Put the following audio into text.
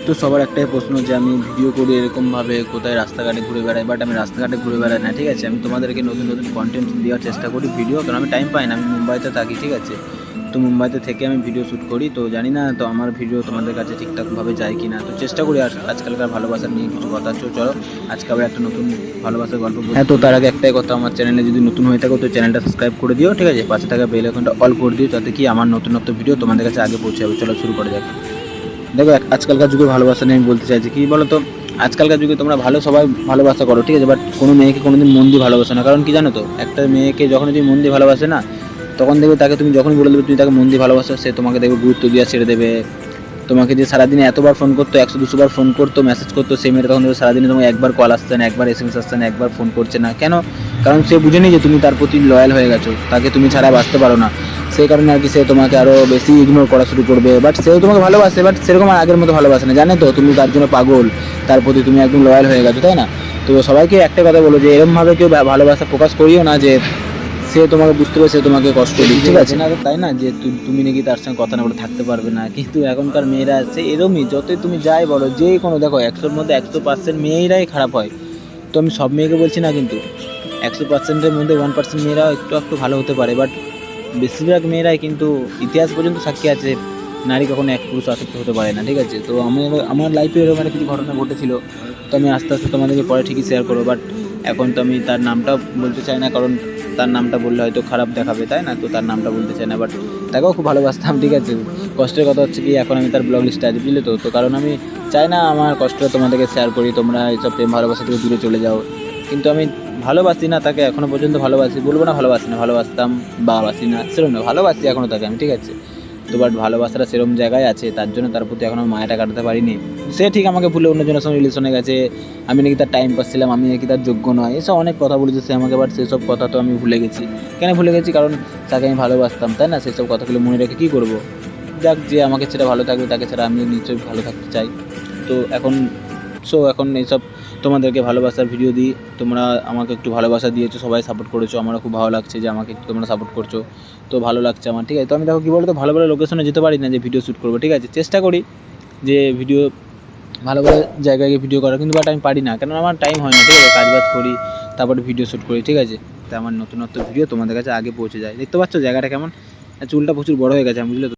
তো সবার একটাই প্রশ্ন যে আমি ভিডিও করি এরকমভাবে কোথায় রাস্তাঘাটে ঘুরে বেড়াই, বাট আমি রাস্তাঘাটে ঘুরে বেড়াই না, ঠিক আছে। আমি তোমাদেরকে নতুন নতুন কন্টেন্ট দেওয়ার চেষ্টা করি ভিডিও, কারণ আমি টাইম পাই না, আমি মুম্বাইতে থাকি, ঠিক আছে। তো মুম্বাইতে থেকে আমি ভিডিও শ্যুট করি, তো জানি না তো আমার ভিডিও তোমাদের কাছে ঠিকঠাকভাবে যায় কি না। তো চেষ্টা করি আর আজকালকার ভালোবাসা নিয়ে কিছু কথা হচ্ছে। চলো আজকে আবার একটা নতুন ভালোবাসার গল্প বলি। হ্যাঁ, তো তার আগে একটাই কথা, আমার চ্যানেলে যদি নতুন হয়ে থাকো তো চ্যানেলটা সাবস্ক্রাইব করে দিও, ঠিক আছে। পাশে থাকা বেল আইকনটা অল করে দিও, যাতে কি আমার নতুন নতুন ভিডিও তোমাদের কাছে আগে পৌঁছে যাবে। চলো শুরু করা যাক। দেখো আজকালকার যুগে ভালোবাসা নিয়ে আমি বলতে চাইছি কি বলো তো, আজকালকার যুগে তোমরা সবাই ভালোবাসা করো, ঠিক আছে, বাট কোনো মেয়েকে কোনোদিন মন দিয়ে ভালোবাসো না। কারণ কি জানো তো, একটা মেয়েকে যখন তুমি মন দিয়ে ভালোবাসে না, তখন দেখবে তাকে তুমি যখনই বলে দেবে তুমি তাকে মন দিয়ে ভালোবাসো, সে তোমাকে দেখবে গুরুত্ব দিয়ে ছেড়ে দেবে। তোমাকে যে সারাদিনে এতবার ফোন করতো, 100-200 বার ফোন করতো, মেসেজ করতো, সে মেয়েটা তখন দেখবে সারাদিনে তোমাকে একবার কল আসছে না, একবার SMS আসছে না, একবার ফোন করছে না। কেন? কারণ সে বুঝে নি যে তুমি তার প্রতি লয়াল হয়ে গেছো, তাকে তুমি ছাড়া বাঁচতে পারো না। সেই কারণে আর কি সে তোমাকে আরও বেশি ইগনোর করা শুরু করবে। বাট সেও তোমাকে ভালোবাসে, বাট সেরকম আর আগের মতো ভালোবাসে না, জানে তো তুমি তার জন্য পাগল, তার প্রতি তুমি একদম লয়াল হয়ে গেছো, তাই না? তো সবাইকে একটা কথা বলো যে এরকমভাবে কেউ ভালোবাসা প্রকাশ করিও না যে সে তোমাকে বুঝতে পারে, সে তোমাকে কষ্ট দিই, ঠিক আছে না? তাই না যে তুমি নাকি তার সঙ্গে কথা না বলে থাকতে পারবে না। কিন্তু এখনকার মেয়েরা আছে এরমই, যতই তুমি যাই বলো, যে কোনো দেখো 100-র মধ্যে 100% মেয়েরাই খারাপ হয়। তো আমি সব মেয়েকে বলছি না, কিন্তু 100%-এর মধ্যে 1% মেয়েরা একটু একটু ভালো হতে পারে, বাট বেশিরভাগ মেয়েরাই কিন্তু ইতিহাস পর্যন্ত সাক্ষী আছে নারী কখনো এক পুরুষ আসক্ত হতে পারে না, ঠিক আছে। তো আমার লাইফে এরকম একটা কিছু ঘটনা ঘটেছিল, তো আমি আস্তে আস্তে তোমাদেরকে পরে ঠিকই শেয়ার করবো। বাট এখন তো আমি তার নামটা বলতে চাই না, কারণ তার নামটা বললে হয়তো খারাপ দেখাবে, তাই না? তো তার নামটা বলতে চাই না, বাট তাকেও খুব ভালোবাসতাম, ঠিক আছে। কষ্টের কথা হচ্ছে কি এখন আমি তার ব্লগ লিস্টে আছি, বুঝলে তো। কারণ আমি চাই না আমার কষ্টটা তোমাদেরকে শেয়ার করি, তোমরা এইসব প্রেম ভালোবাসা থেকে দূরে চলে যাও। কিন্তু আমি ভালোবাসি না তাকে, এখনও পর্যন্ত ভালোবাসি, বলবো না ভালোবাসি না, ভালোবাসতাম বা বাসি না সেরকম না, ভালোবাসি এখনও তাকে আমি, ঠিক আছে। তো বাট ভালোবাসাটা সেরকম জায়গায় আছে, তার জন্য তার প্রতি এখনও মায়াটা কাটাতে পারিনি। সে ঠিক আমাকে ভুলে অন্যজনের সঙ্গে রিলেশনে গেছে, আমি নাকি তার টাইম পাচ্ছিলাম, আমি নাকি তার যোগ্য নয়, এসব অনেক কথা বলেছে সে আমাকে। বাট সেসব কথা তো আমি ভুলে গেছি। কেন ভুলে গেছি? কারণ তাকে আমি ভালোবাসতাম, তাই না? সেসব কথাগুলো মনে রেখে কী করবো? যাক, যে আমাকে ছেড়ে ভালো থাকবে তাকে ছাড়া আমি নিশ্চয়ই ভালো থাকতে চাই। তো এখন এইসব তোমাদেরকে ভালোবাসার ভিডিও দিই, তোমরা আমাকে একটু ভালোবাসা দিয়েছো, সবাই সাপোর্ট করেছো, আমারও খুব ভালো লাগছে যে আমাকে একটু তোমরা সাপোর্ট করছো, তো ভালো লাগছে আমার, ঠিক আছে। তো আমি দেখো কী বলো তো, ভালো ভালো লোকেশনে যেতে পারি না যে ভিডিও শ্যুট করবো, ঠিক আছে। চেষ্টা করি যে ভিডিও ভালো ভালো জায়গায় গিয়ে ভিডিও করার, কিন্তু বাট আমি পারি না, কেন আমার টাইম হয় না, ঠিক আছে। কাজবাজ করি, তারপরে ভিডিও শ্যুট করি, ঠিক আছে। তাই আমার নতুন নতুন ভিডিও তোমাদের কাছে আগে পৌঁছে যায়। দেখতে পাচ্ছ জায়গাটা কেমন? চুলটা প্রচুর বড় হয়ে গেছে, বুঝলে তো।